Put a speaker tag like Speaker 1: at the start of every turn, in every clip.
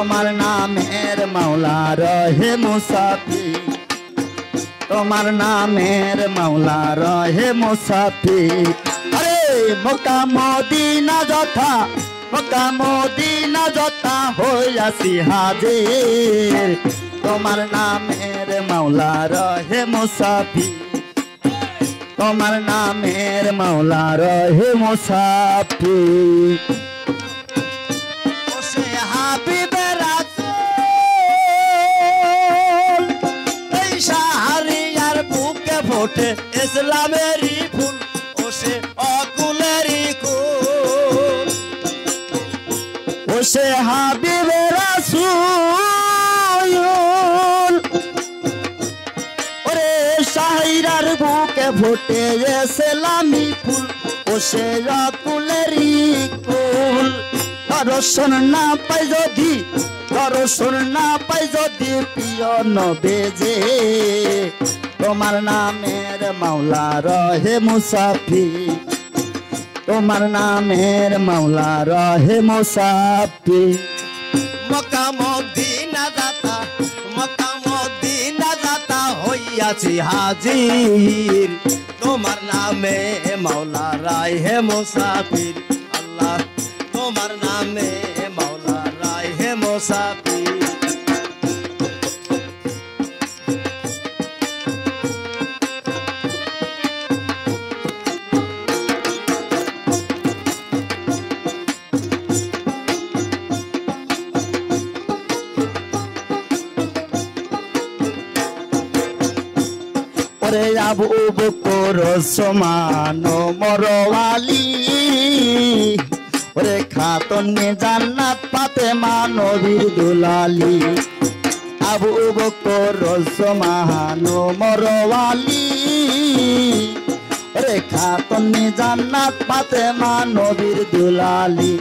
Speaker 1: তোমার নামের মাওলা রহে মুসাফির তোমার নামের মাওলা রহে মুসাফির আরে মক্কা মদিনা যথা মক্কা মদিনা যথা হইয়াছি হাজির তোমার নামের মাওলা রহে মুসাফির তোমার নামের মাওলা রহে মুসাফির ওসে হাবিবে রাসূল এই শাহরিয়ার বুকে ফোটে ইসলামেরই ফুল ওসে অকুলেরই কুল ওসে হাবিবে রাসূল ওরে শাহরিয়ার বুকে ফোটে ইসলামী ফুল ওসে অকুলেরই কুল দর্শন না পাই যদি দর্শন না পাই যদি প্রিয় নবেজে তোমার নামের মাওলা রহে মুসাফির তোমার নামের মাওলা রহে মুসাফির মক্কা মদিনা যাতা হইয়াছি হাজির তোমার নামে মাওলা রহে মুসাফির আল্লাহ তোমার নামে মাওলা রহে মুসাফির ওরে আবু বকর ওসমান মরওয়ালি ওরে খাতুনে জান্নাত ফাতেমা নবীর দুলালি আবু বকর ওসমান মরওয়ালি ওরে খাতুনে জান্নাত ফাতেমা নবীর দুলালি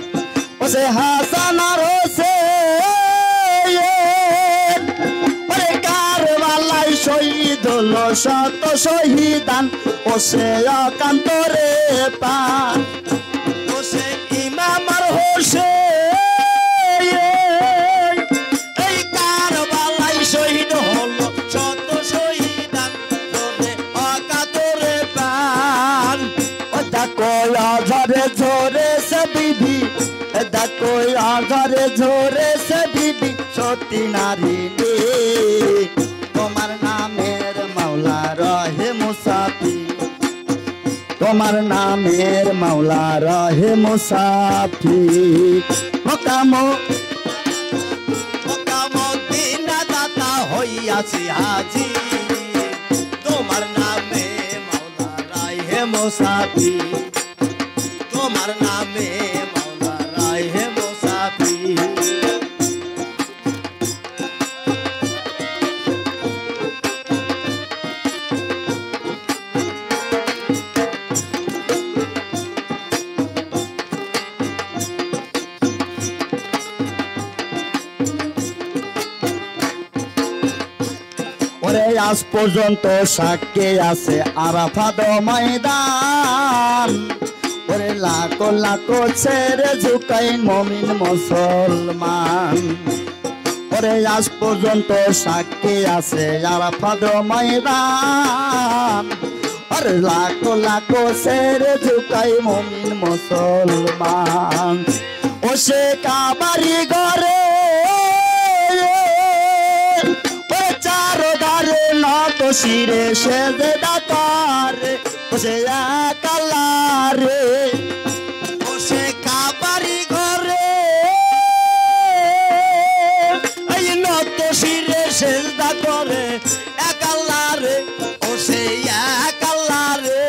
Speaker 1: ওসে হাসান আর হোসেন ওরে কারবালায় শহীদ হলো শত শহীদান ওসে অকান্তরে পান ওসে ইমাম আর হোসেন এই কারবালায় শহীদ হলো শত শহীদান ওসে অকান্তরে পান ও দেখো আজারে ঝরে সে বিবি দেখো আজারে ঝরে সে বিবি সতী নারী তোমার নামের মাওলা রহে মুসাফির তোমার নামের মাওলা রহে মুসাফির মক্কা মদিনা যাতা হইয়াছি হাজির তোমার নামে মাওলা রহে মুসাফির তোমার নামে মাওলা রহে মুসাফির ওরে আজ পর্যন্ত সাক্ষী আছে আরাফাত ময়দান ওরে লাখো লাখো ছেড়ে ঝুঁকাই মুমিন মুসলমান ওরে আজ পর্যন্ত সাক্ষী আছে আরাফাত ময়দান ওরে লাখো লাখো ছেড়ে ঝুঁকাই মুমিন মুসলমান ও সে কাবারি ঘরে শিরে সেজদা করে বসে একালারে বসে কাবারি ঘরে এই নত শিরে সেজদা করে একালারে বসে একালারে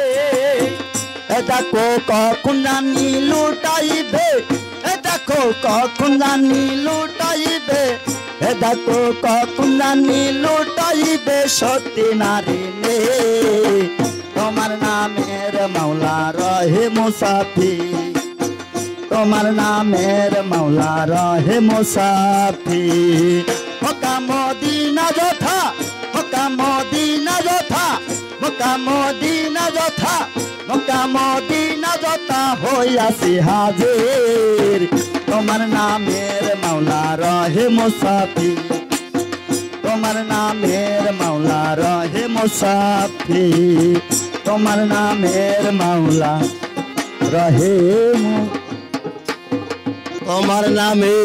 Speaker 1: দেখো কখন জানি লুটাইবে দেখো কখন জানি লুটাইবে দেখো কখন জানি লুটাইবে সতী নারী নে তোমার নামের মাওলা রহে মুসাফির তোমার নামের মাওলা রহে মুসাফির মক্কা মদিনা যথা মক্কা মদিনা যথা মক্কা মদিনা যথা মক্কা মদিনা যথা হইয়াছি হাজির তোমার নামের মাওলা রহে মুসাফির তোমার নামের মাওলা রহে মুসাফির তোমার নামের মাওলা রহে তোমার নামে